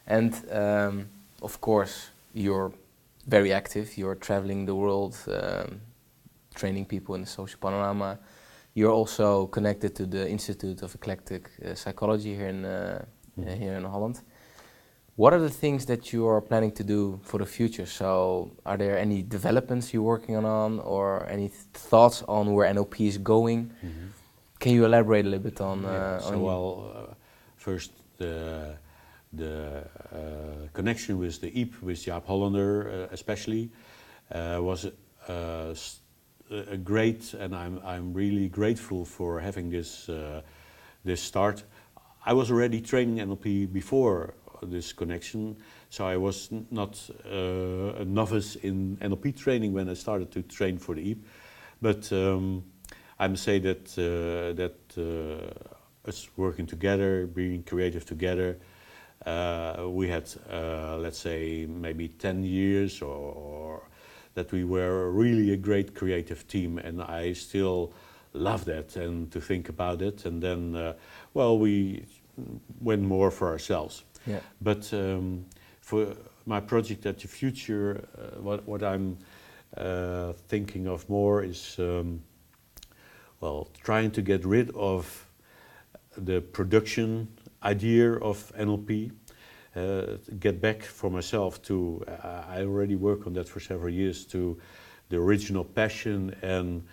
And of course, you're very active. You're traveling the world, training people in the Social Panorama. You're also connected to the Institute of Eclectic Psychology here in Holland. What are the things that you are planning to do for the future? So, are there any developments you're working on, or any thoughts on where NLP is going? Can you elaborate a little bit on? First, the connection with the EAP, with Jaap Hollander especially, was a great, and I'm really grateful for having this start. I was already training NLP before this connection, so I was not a novice in NLP training when I started to train for the EAP. But I must say that us working together, being creative together, we had, let's say, maybe 10 years or that we were really a great creative team, and I still love that and to think about it. And then, we went more for ourselves. Yeah. But for my project at the future, what I'm thinking of more is, trying to get rid of the production idea of NLP, get back for myself to, I already work on that for several years, to the original passion. And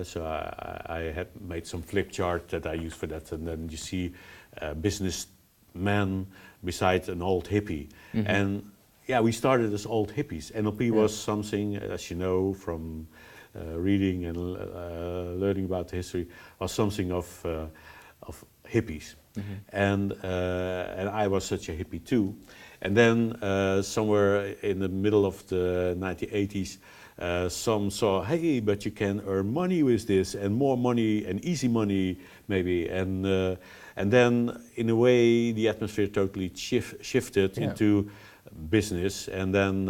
so I had made some flip chart that I use for that, and then you see a businessman beside an old hippie. And yeah, we started as old hippies. NLP was something, as you know, from reading and learning about the history, was something of hippies. And I was such a hippie too. And then somewhere in the middle of the 1980s, some saw, hey, but you can earn money with this, and more money, and easy money maybe. And then in a way the atmosphere totally shifted into business, and then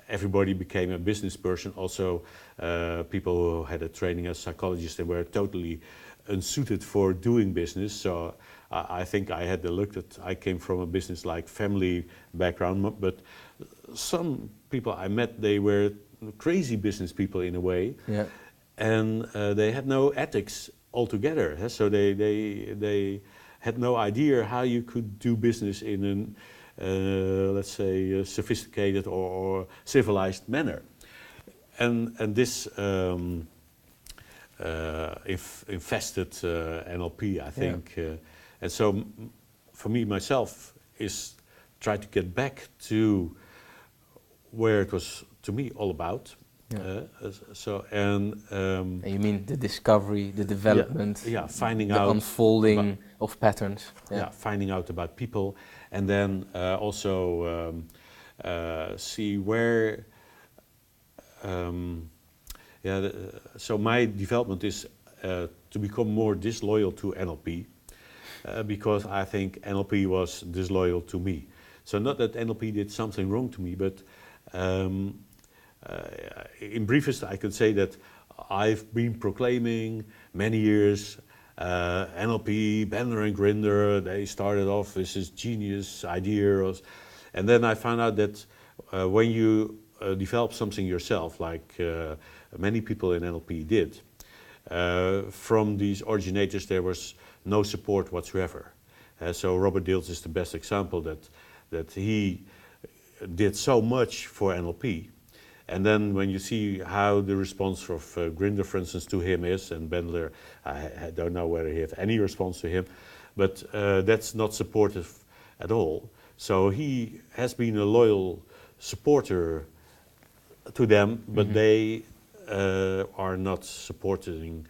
everybody became a business person. Also people who had a training as psychologists, they were totally unsuited for doing business. So I think I had the look that I came from a business-like family background, but some people I met, they were crazy business people in a way, and they had no ethics altogether. So they had no idea how you could do business in an let's say sophisticated or civilized manner, and this infested NLP, I think. And so for me, myself, is try to get back to where it was, to me, all about. And you mean the discovery, the development, finding the out unfolding of patterns. Finding out about people, and then also see where. So my development is to become more disloyal to NLP, because I think NLP was disloyal to me. So not that NLP did something wrong to me, but in briefest I could say that I've been proclaiming many years NLP, Bender and Grinder, they started off this is genius idea, and then I found out that when you develop something yourself, like many people in NLP did, from these originators there was no support whatsoever. So Robert Dilts is the best example that he did so much for NLP, and then when you see how the response of Grinder, for instance, to him is, and Bendler, I don't know whether he has any response to him, but that's not supportive at all. So he has been a loyal supporter to them, but they are not supporting,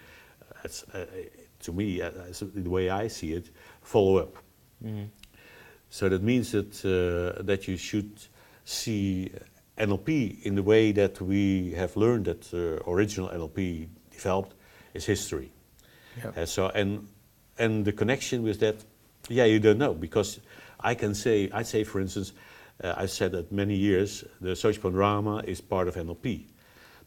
to me, the way I see it, follow up. So that means that you should see NLP in the way that we have learned that original NLP developed is history. So and the connection with that, you don't know, because I'd say for instance, I've said that many years the Social Panorama is part of NLP,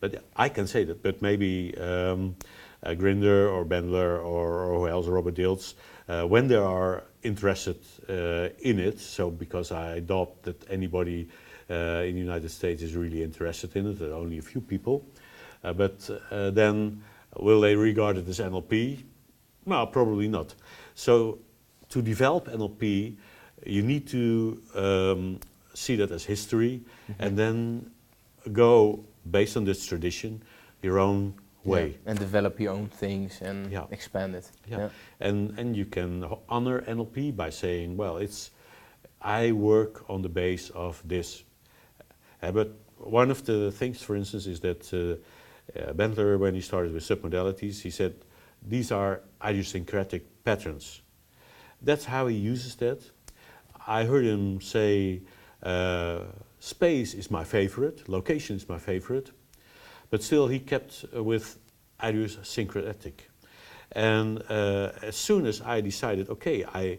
But I can say that. But maybe Grinder or Bendler or who else, Robert Dilts, when they are interested in it, so because I doubt that anybody in the United States is really interested in it, there are only a few people, but then will they regard it as NLP? No, probably not. So to develop NLP, you need to see that as history, and then go based on this tradition your own way. Yeah, and develop your own things and expand it. Yeah. And you can honor NLP by saying, well, I work on the base of this. But one of the things, for instance, is that Bendler, when he started with submodalities, he said, these are idiosyncratic patterns. That's how he uses that. I heard him say, space is my favorite, location is my favorite, but still he kept with idiosyncratic. And as soon as I decided, okay, I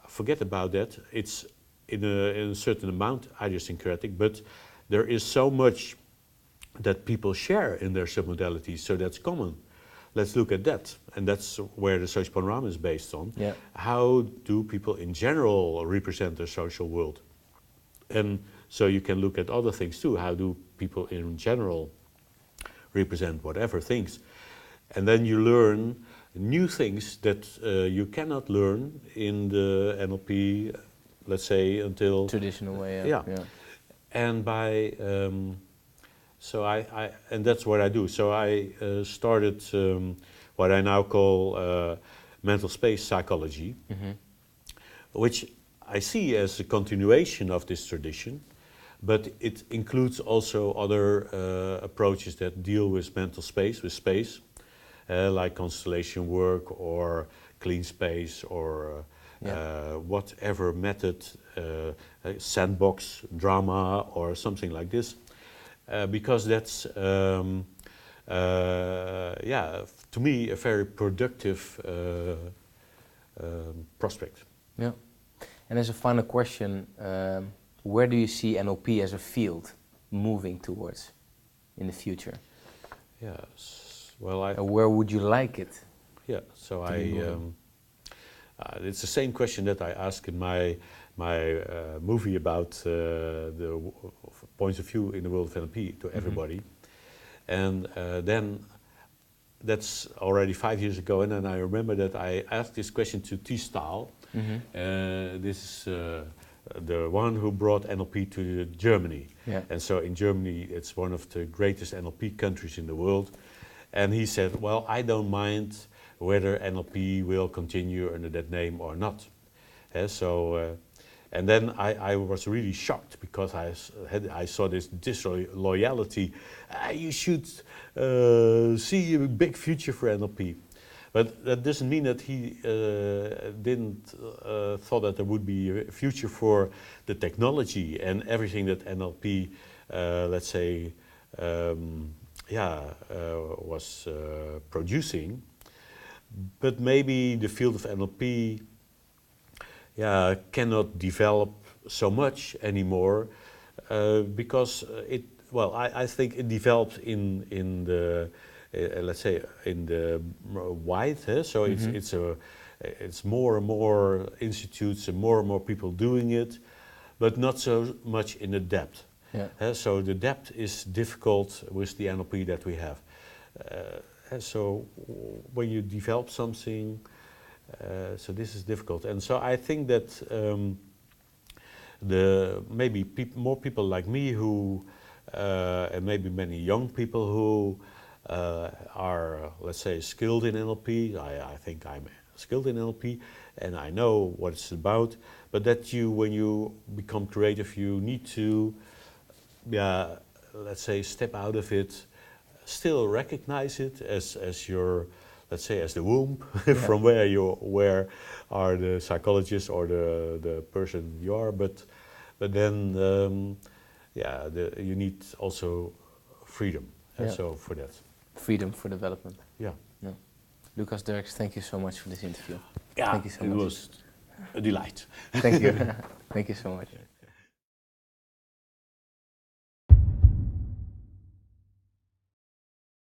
forget about that, it's in a certain amount idiosyncratic, but there is so much that people share in their submodalities, so that's common. Let's look at that. And that's where the social panorama is based on. Yeah. How do people in general represent their social world? And so you can look at other things too. How do people in general represent whatever things? And then you learn new things that you cannot learn in the NLP, let's say, until... Traditional way, yeah. And by... and that's what I do. So I started what I now call mental space psychology, which I see as a continuation of this tradition, but it includes also other approaches that deal with mental space, with space, like constellation work or clean space or whatever method, sandbox drama or something like this. Because that's, to me, a very productive prospect. Yeah. And as a final question, where do you see NLP as a field moving towards in the future? Yes. Well, where would you like it? Yeah. So it's the same question that I ask in my movie about the points of view in the world of NLP to everybody. And then that's already 5 years ago, and then I remember that I asked this question to T. Stahl. This is the one who brought NLP to Germany. Yeah. And so in Germany, it's one of the greatest NLP countries in the world. And he said, well, I don't mind whether NLP will continue under that name or not. And then I was really shocked because I saw this disloyalty. You should see a big future for NLP. But that doesn't mean that he didn't thought that there would be a future for the technology and everything that NLP, let's say, was producing. But maybe the field of NLP cannot develop so much anymore because I think it develops in the let's say in the wide. So it's more and more institutes and more people doing it, but not so much in the depth. Yeah. So the depth is difficult with the NLP that we have. So when you develop something. So this is difficult, and so I think that maybe more people like me who, and maybe many young people who are, let's say, skilled in NLP. I think I'm skilled in NLP, and I know what it's about. But that when you become creative, you need to, let's say, step out of it, still recognize it as your. Let's say as the womb, from where are the psychologists or the person you are, but then you need also freedom. So for that, freedom for development. Yeah. Lucas Derks, thank you so much for this interview. Yeah, thank you so much. It was a delight. Thank you. Thank you so much.